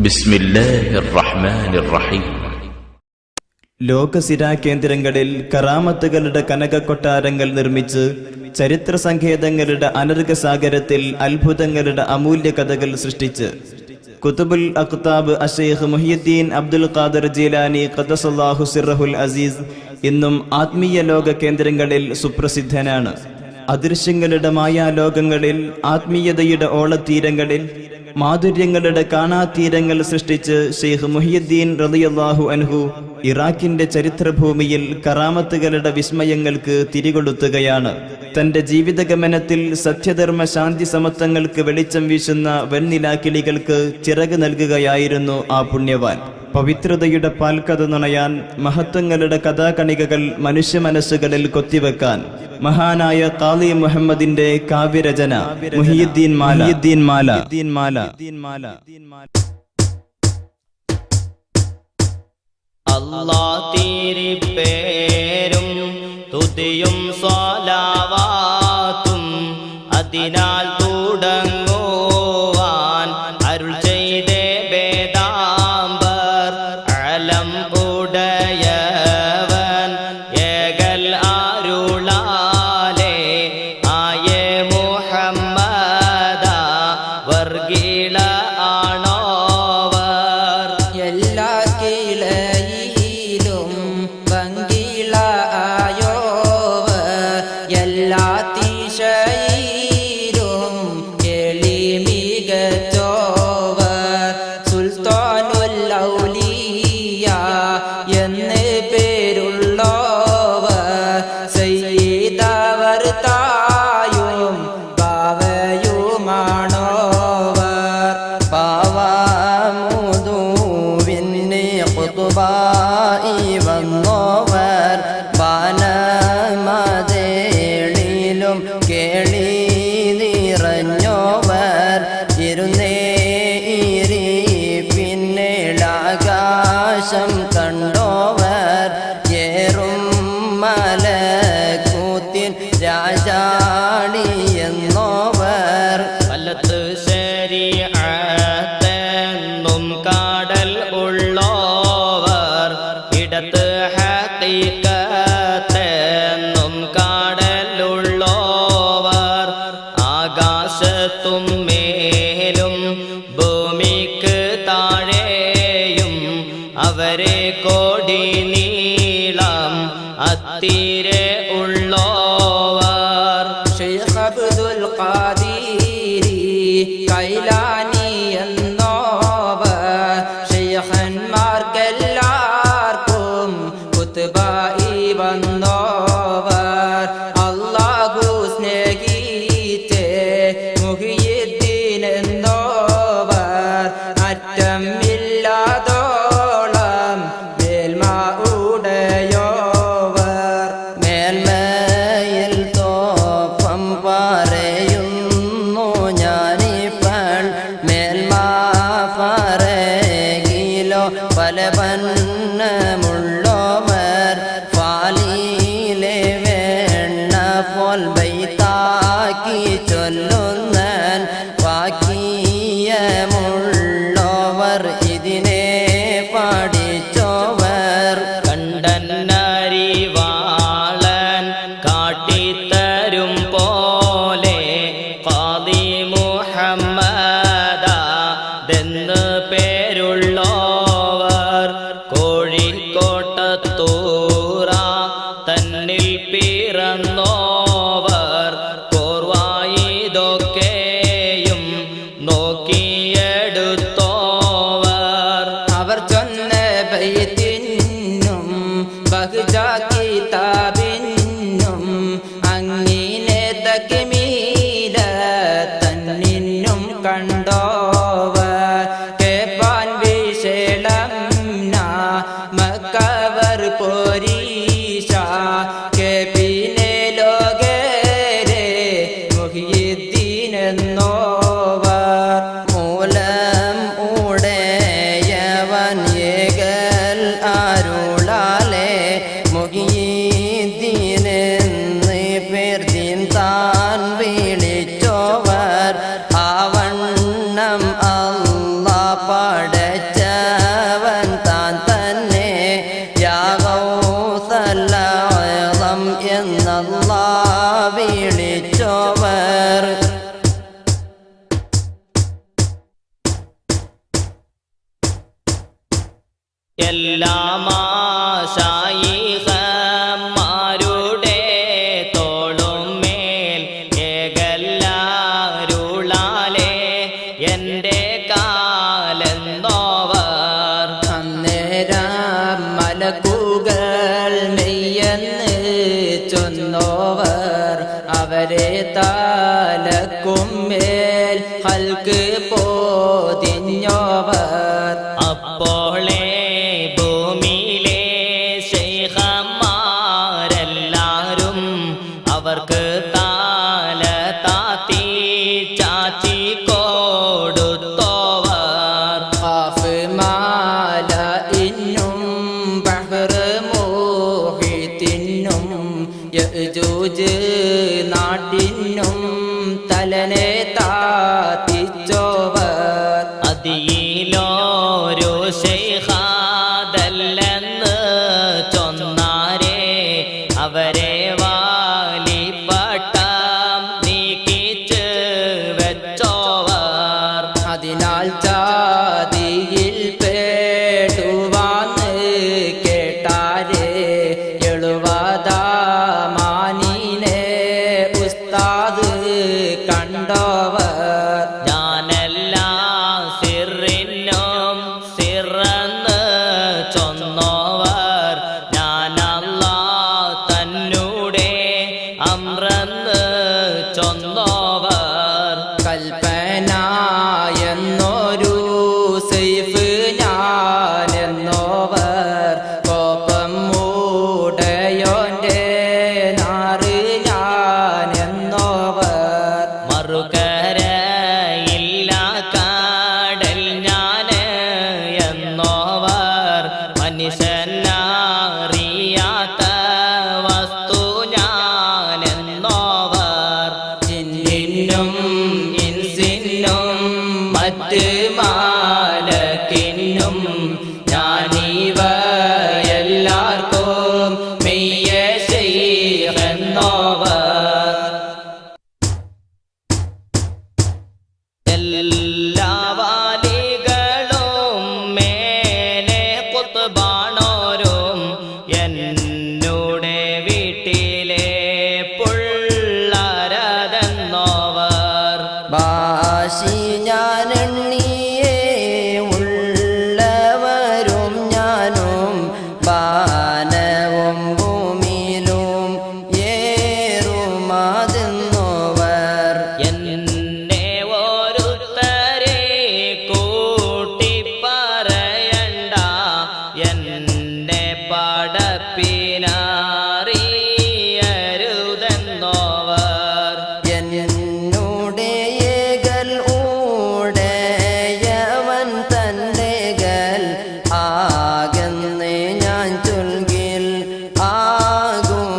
ബിസ്മില്ലാഹിർ റഹ്മാനിർ റഹീം. ലോകസിരാ കേന്ദ്രങ്ങളിൽ കറാമത്തുകളുടെ കനക കൊട്ടാരങ്ങൾ നിർമ്മിച്ച് ചരിത്ര സങ്കേതങ്ങളുടെ അനർഘസാഗരത്തിൽ അത്ഭുതങ്ങളുടെ അമൂല്യ കഥകൾ സൃഷ്ടിച്ച് കുതുബുൽ അഖ്താബ് അശൈഖ് മുഹിയുദ്ദീൻ അബ്ദുൽ ഖാദിർ ജീലാനി ഖദ്ദസല്ലാഹു സിർറഹുൽ അസീസ് ഇന്നും ആത്മീയ ലോക കേന്ദ്രങ്ങളിൽ സുപ്രസിദ്ധനാണ്. അദൃശ്യങ്ങളുടെ മായാലോകങ്ങളിൽ, ആത്മീയതയുടെ ഓളത്തീരങ്ങളിൽ മാധുര്യങ്ങളുടെ കാണാതീരങ്ങൾ സൃഷ്ടിച്ച് ഷെയ്ഖ് മുഹിയുദ്ദീൻ റളിയല്ലാഹു അൻഹു ഇറാഖിന്റെ ചരിത്രഭൂമിയിൽ കറാമത്തുകളുടെ വിസ്മയങ്ങൾക്ക് തിരികൊളുത്തുകയാണ്. തന്റെ ജീവിതഗമനത്തിൽ സത്യധർമ്മ ശാന്തി സമത്വങ്ങൾക്ക് വെളിച്ചം വീശുന്ന വെണ്ണിലാക്കിളികൾക്ക് ചിറക് നൽകുകയായിരുന്നു ആ പുണ്യവാൻ. പവിത്രതയുടെ പാൽക്കഥ നുണയാൻ, മഹത്വങ്ങളുടെ കഥാകണികകൾ മനുഷ്യ മനസ്സുകളിൽ കൊത്തിവെക്കാൻ മഹാനായ ഖാലി മുഹമ്മദിന്റെ കാവ്യരചന മുഹിയുദ്ദീൻ മാല. അല്ലാഹ് തിരുപ്പേരും തുതിയും സ്വലാവാത്തും അതിനാൽ തുടങ്ങുവാൻ അരുൾ ചെയ്തേ വേദാംബർ അലം ഉടയവൻ ഏകൽ അരുളാലേ ആയേ മുഹമ്മദ വർഗീള ആണോവർ എല്ലാ കിളയിലും ഭംഗിള ആയോവർ എല്ലാ തീശയിലും എളി മികച്ചോവർ സുൽത്താനുൽ ഔലിയ എന്ന് പേരുള്ളോവർ സയ്യിദവർ തായും ബാവയുമാണോവർ പാവമുദുവിന് ഖുതുബായി വന്നോവർ ബാനമതേളിലും കേളി നിറഞ്ഞോവർ ഇരുന്നേരി പിന്നിലാകാശം കണ്ടോവർ ഏറും മലക്കൂത്തിൻ രാജാണി എന്നോവർ വലത്ത് ശരീഅത്തെന്നും കാടൽ ഉള്ളോവർ ഇടത്ത് ഹഖീഖത്തെന്നും കാടലുള്ളോവർ ആകാശത്തും മേലും ഭൂമിക്ക് താഴെയും അവരെ കോടി നീളം അത്തിരെ ഉള്ളോവർ ശൈഖ് അബ്ദുൽ ഖാദിരി കൈലാനി എന്നോവർ ശൈഖന്മാർക്കെല്ലാവർക്കും കുതുബായി വന്നോവർ അല്ലാഹു സ്നേഹിച്ചേ മുഹിയുദ്ദീൻ എന്നോവർ അറ്റമില്ലാതോളം മേൽമ ഉടയോവർ മേൽമയിൽ തോപ്പം പറയുന്നു ഞാനിപ്പോൾ മേൽമ പറകിലോ പല വണ്ണമുള്ളവർ ഫാലിയിലെ വെണ്ണ പോൽ ബൈത്താക്കി ചൊല്ലുന്നൻ വാക്കിയമുള്ളവർ ഇതിനെ പഠിച്ചോവർ കണ്ടന്നരിവാളൻ കാട്ടിത്തരും പോലെ ഖാദി മുഹമ്മദെന്ന് പേരുള്ളോവർ കോഴിക്കോട്ടത്തൂറ തന്നിൽ പിറന്നോവർ കോർവായിതൊക്കെയും നോക്കിയെടുത്തോവർ അവർ ചൊന്ന ബൈത്തിനും ബഹ്ജ കിതാബിനും അങ്ങിനെ തക്മീല തന്നിനും കണ്ടോവർ കേപ്പാൻ വിശേഷം മക്കവർ പോരീശ കേപ്പിനെ ലോകരെ മുഹിയുദ്ദീൻ എന്നോവർ മൂലം ഉടയവൻ ഏകൽ അരുളാലേ മുഹിയുദ്ദീനെന്ന് പേർ ദീൻ താൻ വിളിച്ചോവർ ആവണ്ണം അല്ലാഹ് പട എല്ലാ മാശായിഖന്മാരുടെ തോളുമേൽ ഏകല്ലാരുളാലേ എൻ്റെ കാലെന്നോവർ. അന്നേരം മലക്കുകൾ മെയ്യെന്ന് ചൊന്നോവർ അവരെ താലക്കും മേൽ ഹൽക്ക് പോതിഞ്ഞോവർ. അപ്പോളേ ഭൂമിയിലെ ശൈഖന്മാരെല്ലാരും അവർക്ക് താല താത്തി ചാച്ചി കൊടുത്തോവർ. ഖാഫ് മാല ഇന്നും ബഹ്ർ മോഹിത്തിനും യജൂജ് നാട്ടിനും തലനെ താത്തിച്ചോവർ. അതിയിലോരു ശൈഖാദല്ലെന്ന് ചൊന്നാരേ അവരെ വാലിപ്പട്ടം നീക്കിച്ച് വെച്ചോവർ. അതിനാൽ ജാതിയിൽ പേടുവാന്ന് കേട്ടാരേ 70 മാനിനെ ഉസ്താദ് കണ്ടോവർ. ഞാനെല്ലാം സിറിനും സിറന്ന് ചൊന്നോവർ. ഞാനല്ലാഹ് തന്നൂടെ അമ്രന്ന് ചൊന്നോവർ. കൽപ്പന എന്നൊരു സൈഫ് ഞാനെന്നോവർ. കോപം മൂടയോന്റെ നാറ് ഞാനെന്നോവർ. മറുകരയില്ല കാടൽ ഞാന് എന്നോവർ. മനുഷ്യനറിയാത്ത വസ്തു ഞാനെന്നോവർ. ജിന്നിനും ഇൻസിനും മറ്റ് മാലക്കിനും ഞാനിവ എല്ലാവർക്കും മെയ്യ ശൈഖെന്നോവർ. എല്ലാ വാലികളും മേലെ ഖുത്ബാണോരും എന്നോടെ വീട്ടിലെ പുള്ളരതെന്നോവർ. ബാശി ഞാനെണ്ണിയേ ഉള്ളവരും ഞാനും ബാനവും ഭൂമിയിലും ഏറുമാതെന്നോവർ. എന്നെ ഓരോരുത്തരെ കൂട്ടി പറയണ്ട എന്നെ പടപ്പിനറിയരുതെന്നോവർ. എന്നോട് ഏകൽ ഊടയവൻ തൻ്റെകൾ ആകെന്ന് ഞാൻ ചൊൽകിൽ ആകുമാതെന്നോവർ.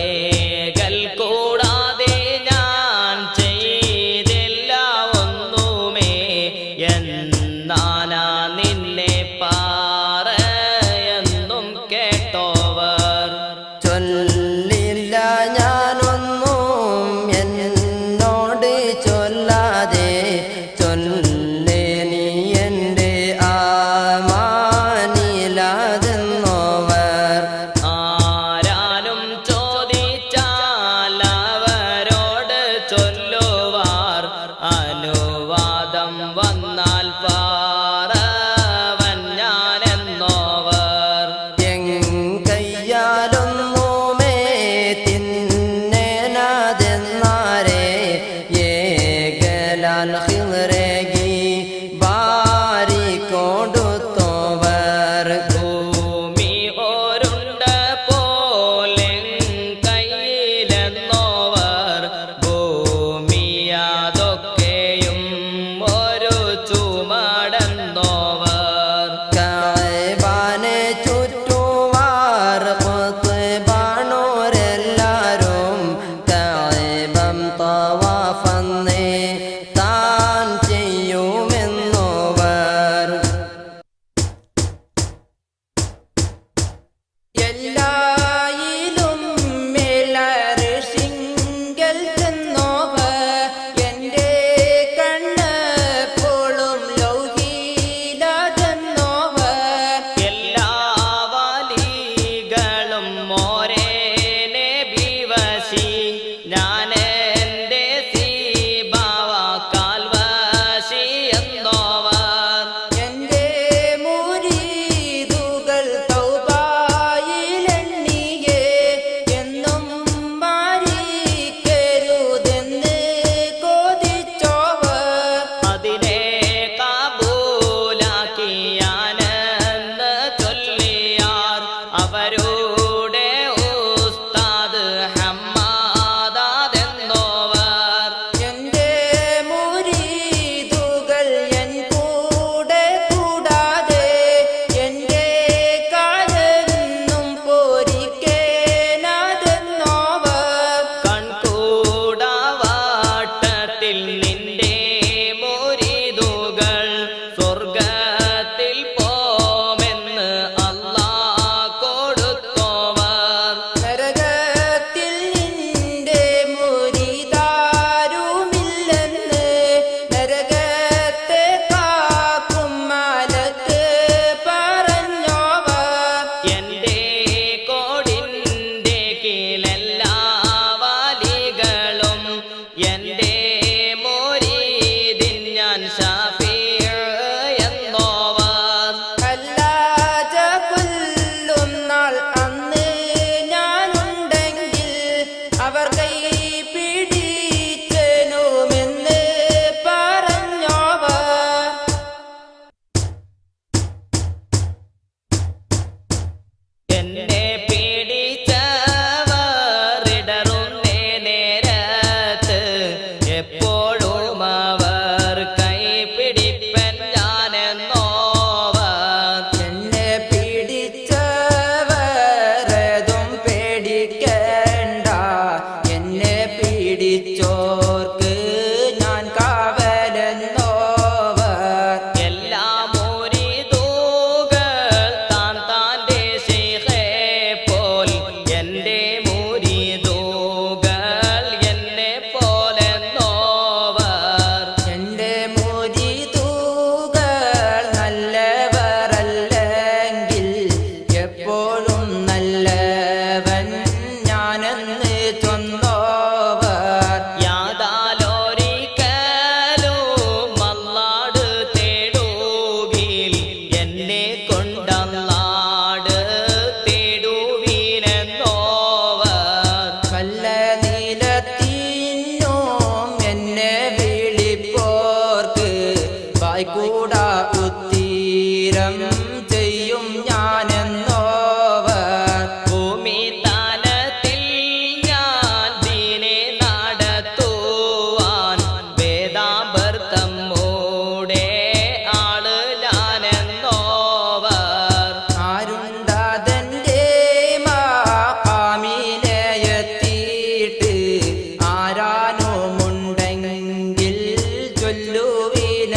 ഏകൽ കൂടാതെ ഞാൻ ചെയ്തില്ല ഒന്നുമേ എന്നാനാ നിന്നെ പാറയെന്നും കേട്ടോവർ. ചൊല്ലില്ല ഞാനൊന്നും എന്നോട് ചൊല്ലാതെ ചൊല്ലേ നീ എൻ്റെ ആമാനിലാതെന്നോവർ. ആരാലും ചോദിച്ചാൽ അവരോട് ചൊല്ലുവാർ. അനുവാദം വന്നാൽ പാറവൻ ഞാനെന്നോവർ. കയ്യാലൊന്നുമേ തിന്നേനാതെന്നാരേ ഏകലാൽ ഹിറകി ബാരി കൊടുത്തോവർ. ഭൂമി ഓരുണ്ട പോലെ കയ്യിലെന്നോവർ. ഭൂമി അതൊക്കെയും ഒരു ചുമടെന്നോവർ. കഅബാനെ ചുറ്റുവാർ ഖുത്ബാനോരെല്ലാരും കഅബം തവാഫന്നേ താൻ ചെയ്യും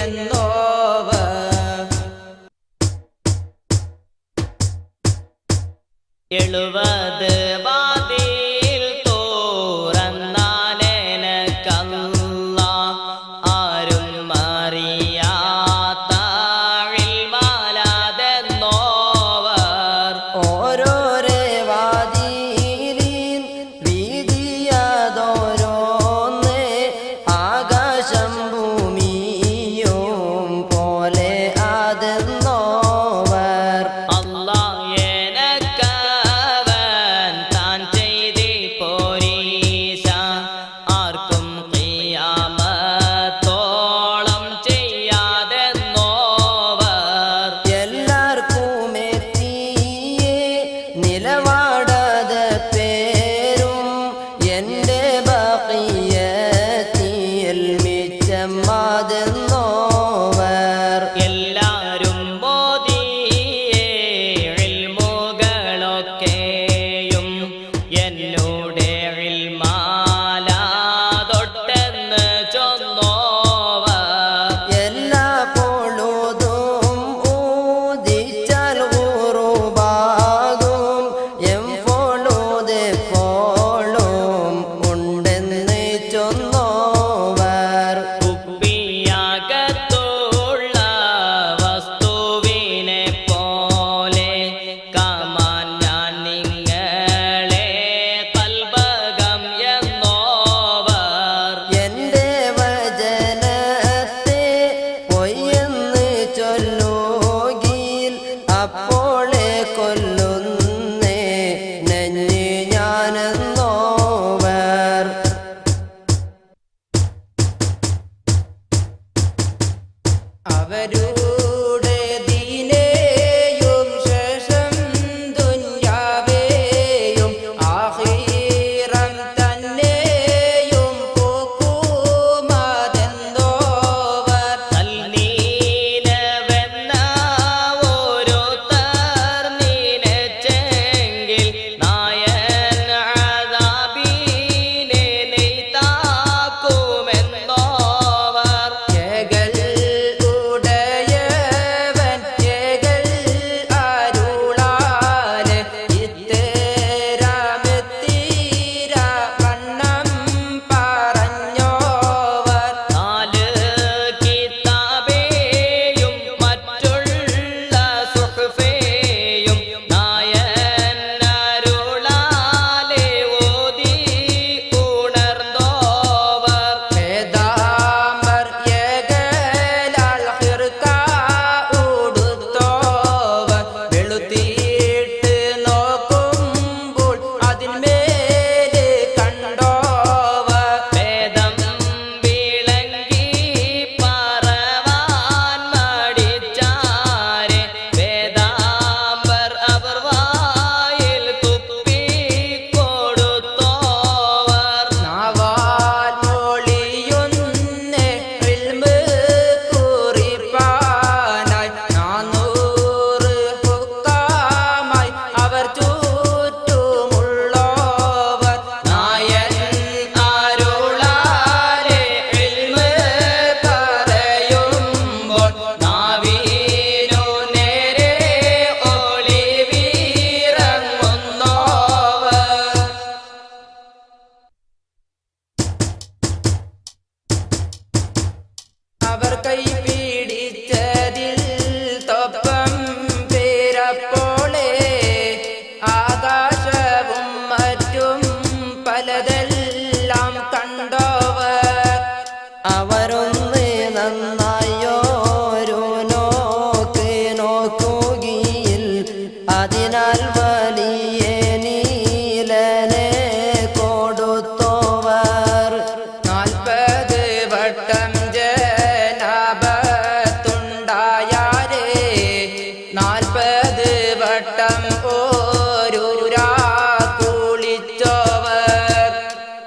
70 വാതിൽ തുറന്നാലെനക്കല്ലാ ആരും അറിയാത്ത ഇൽമലാതെന്നോവർ ഓരോരോ വാതിലിൻ വീതിയതോരോന്ന് ആകാശം ഭൂമിയും പോലെ അതെന്നോവർ അല്ലാ എനക്കവൻ താൻ ചെയ്തി പോരീശ ആർക്കും ഖിയാമത്തോളം ചെയ്യാതെന്നോവർ എല്ലാവർക്കും എത്തിയേ നിലവാടാതെ പേരും എൻ്റെ ബഖിയത്തിൽ മിച്ചമാതെന്നോവർ എല്ലാരും മോദിയേ ഇൽമുകളൊക്കെയും എന്നോട് ഇൽമാലാതൊട്ടെന്ന് ചൊന്നോവർ എല്ലാ പൊഴുതും ഊദിച്ചാൽ ഉറുബാകും എപ്പോഴും ഉണ്ടെന്ന് ചൊന്നോവർ കുപ്പിയകത്തുള്ള വസ്തുവിനെ പോലെ കാമാൻ ഞാൻ നിങ്ങളെ കൽബകം എന്നോവർ എന്റെ വചനത്തെ പൊയ്യെന്ന് ചൊല്ലുകീൽ അപ്പോളെ കൊല്ലുന്നേ നെഞ്ഞ് ഞാനെന്നോവർ അവരുടെ ദീനേയും ശേഷം ദുന്യാവേയും ആഖിറം തന്നെയും പോക്കുമതെന്തോവർ തൽനീനവെന്ന ഓരോരുത്തർ നീനച്ചെങ്കിൽ നായൻ അദാബിനെ നെയ്താക്കുമെന്നോവർ ഏകൽ ഉടയവൻ ഏകൽ അരുളാലെ ഇത്തേരാമെത്തീര വണ്ണം പറഞ്ഞോവർ 4 കിതാബേയും മറ്റുള്ള സുഹ്ഫേയും നായൻ അരുളാലെ ഓതി ഉണർന്നോവർ വേദാംബർ ഏകലാൽ ഹിർക്ക ഉടുത്തോവർ വെളുത്തിയിട്ട് നോക്കുമ്പോൾ അതിന്മേലെ കണ്ടോവർ വേദം വിളങ്ങി പറവാൻ മടിച്ചാരെ വേദാംബർ അവർ വായിൽ തുപ്പി കൊടുത്തോവർ നാവാൽ മൊഴിയൊന്ന് ഇൽമ് കുറിപ്പാനായി 400 ഹുക്കാമായി അവർ ചുറ്റുമുള്ളോവർ നായൻ അരുളാലെ ഇൽമ് പറയുമ്പോൾ നാവിനു നേരെ ഒളിവിറങ്ങുന്നോവർ അവർ കൈ പിടിച്ചതിൽ തൊപ്പം പേരപ്പോളെ ആകാശവും മറ്റും പലതെല്ലാം കണ്ടോവർ അവരൊന്ന് നന്നായോരു നോക്ക് നോക്കുകയിൽ അതിനാൽ വലിയ നീലനെ കൊടുത്തോവർ 40 വട്ടം ജനാപത്തുണ്ടായാരേ 40 വട്ടം ഓരൂരാ കുളിച്ചോവർ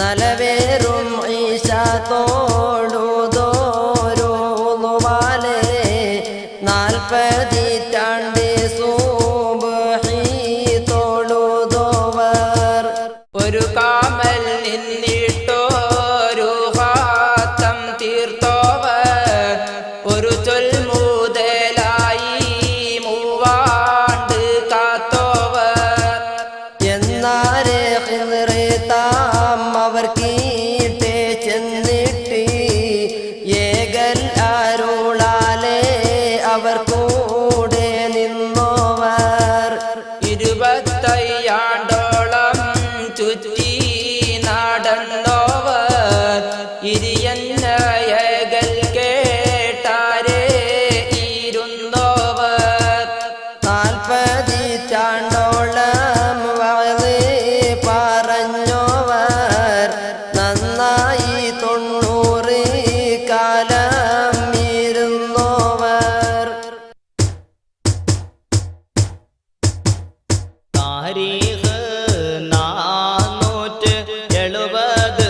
നലവേറും ഈശ തോടുതോരുവാലെ 40 സൂബഹി തോളുതോവർ ഒരു കാമൽ നിന്നിട്ടോരു ഹാത്തം തീർത്തോവർ ഒരു ചൊൽമുതലായി മൂവാണ്ട് കാത്തോവർ എന്നാരെ താം അവർ കീട്ടെ ചെന്നിട്ട് ഏകൽ അരുളാലെ അവർ കൂടെ നിന്നോവർ 25 ചുറ്റി നടന്നോവർ ഇരിയന്നയകൽ കേട്ടാരേ ഇരുന്നോവർ 40 ചാണ്ടോളം വഴി പറഞ്ഞോവർ നന്നായി 90 കാലം ഇരുന്നോവർ താരീഖ് 470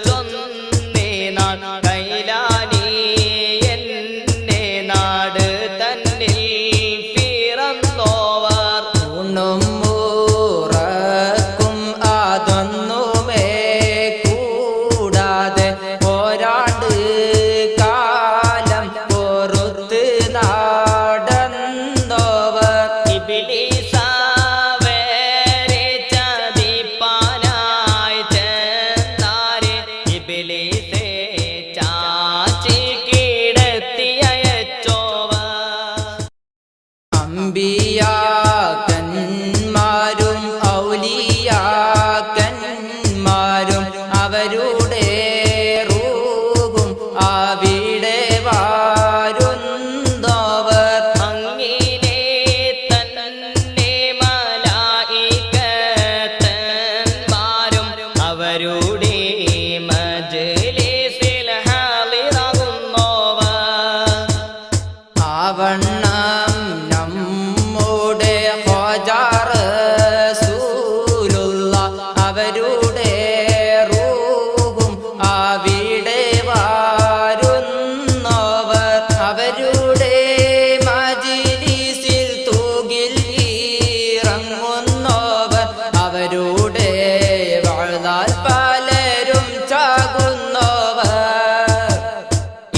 ചൊന്നേ നാൾ കൈലാനി എന്നെ നാട് തന്നിൽ പിറന്നോവർ ൂണും മൂറക്കും അതൊന്നുമേ കൂടാതെ പോരാണ്ട് കാലം പൊറുത്ത് നടന്നോവർ ഇബ്ലീസാവരെ ചതിപ്പാനായി ചെന്നാരെ ഇബ്ലീസേ ചാച്ചി കിടത്തി അയച്ചോവർ അമ്പിയാക്കന്മാരും ഔലിയാക്കന്മാരും അവരുടെ റൂഹും അവിടെ വാരുന്നോവർ അങ്ങിനെ തന്നെ മലായികത്തന്മാരും അവരുടെ മജ്‌ലിസിൽ ഹാളിറാകുന്നോവർ ആവണ്ണം നമ്മുടെ ഖ്വാജാ റസൂലുള്ള അവരുടെ റൂഹും അവിടെ വാരുന്നോവർ അവരുടെ മജ്‌ലിസിൽ തൂകിൽ ഇറങ്ങുന്നോവർ അവരുടെ വാഴ്ന്നാൽ പലരും ചാകുന്നോവർ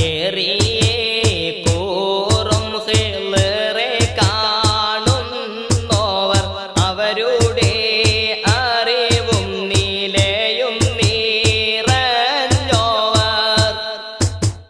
ഏറിയേ കൂറും ഹിളറെ കാണുന്നോവർ അവരുടെ